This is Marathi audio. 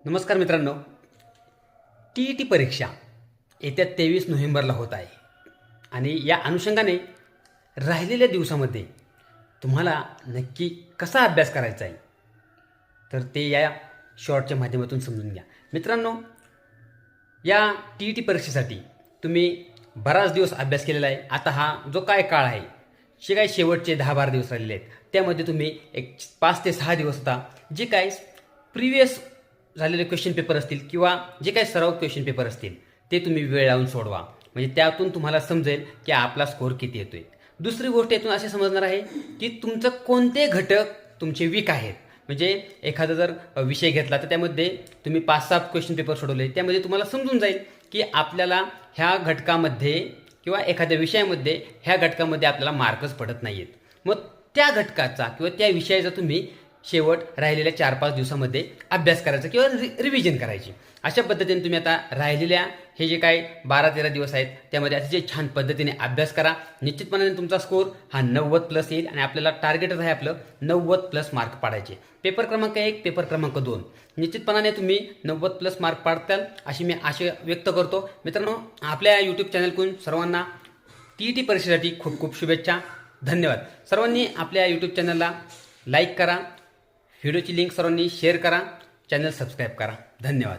नमस्कार मित्रांनो, TET परीक्षा येत्या 23 नोव्हेंबरला होत आहे आणि या अनुषंगाने राहिलेल्या दिवसामध्ये तुम्हाला नक्की कसा अभ्यास करायचा आहे तर ते या शॉर्टच्या माध्यमातून समजून घ्या. मित्रांनो, या TET परीक्षेसाठी तुम्ही बराच दिवस अभ्यास केलेला आहे. आता हा जो काय काळ आहे, जे काही शेवटचे 10-12 दिवस राहिलेले आहेत, त्यामध्ये तुम्ही एक 5 ते 6 दिवस होता जे काय प्रिव्हियस झालेले क्वेश्चन पेपर असतील किंवा जे काही सराव क्वेश्चन पेपर असतील ते तुम्ही वेळ लावून सोडवा. म्हणजे त्यातून तुम्हाला समजेल की आपला स्कोअर किती येतोय. दुसरी गोष्ट यातून असे समजणार आहे की तुमचं कोणते घटक तुमचे वीक आहेत. म्हणजे एखादा जर विषय घेतला तर त्यामध्ये तुम्ही 5-7 क्वेश्चन पेपर सोडवले, त्यामध्ये तुम्हाला समजून जाईल की आपल्याला ह्या घटकामध्ये किंवा एखाद्या विषयामध्ये ह्या घटकामध्ये आपल्याला मार्कच पडत नाहीत. मग त्या घटकाचा किंवा त्या विषयाचा तुम्ही शेवट राहिलेल्या 4-5 दिवसामध्ये अभ्यास करायचा किंवा रिव्हिजन करायची. अशा पद्धतीने तुम्ही आता राहिलेल्या हे जे काही 12-13 दिवस आहेत त्यामध्ये अतिशय छान पद्धतीने अभ्यास करा. निश्चितपणाने तुमचा स्कोअर हा 90+ येईल आणि आपल्याला टार्गेटच आहे आपलं 90+ मार्क पाडायचे. पेपर क्रमांक 1, पेपर क्रमांक 2 निश्चितपणाने तुम्ही 90+ मार्क पाडताल अशी मी आशा व्यक्त करतो. मित्रांनो, आपल्या यूट्यूब चॅनलकडून सर्वांना TET परीक्षेसाठी खूप खूप शुभेच्छा. धन्यवाद. सर्वांनी आपल्या यूट्यूब चॅनलला लाईक करा, व्हिडिओची लिंक सर्वांनी शेअर करा, चॅनल सबस्क्राईब करा. धन्यवाद.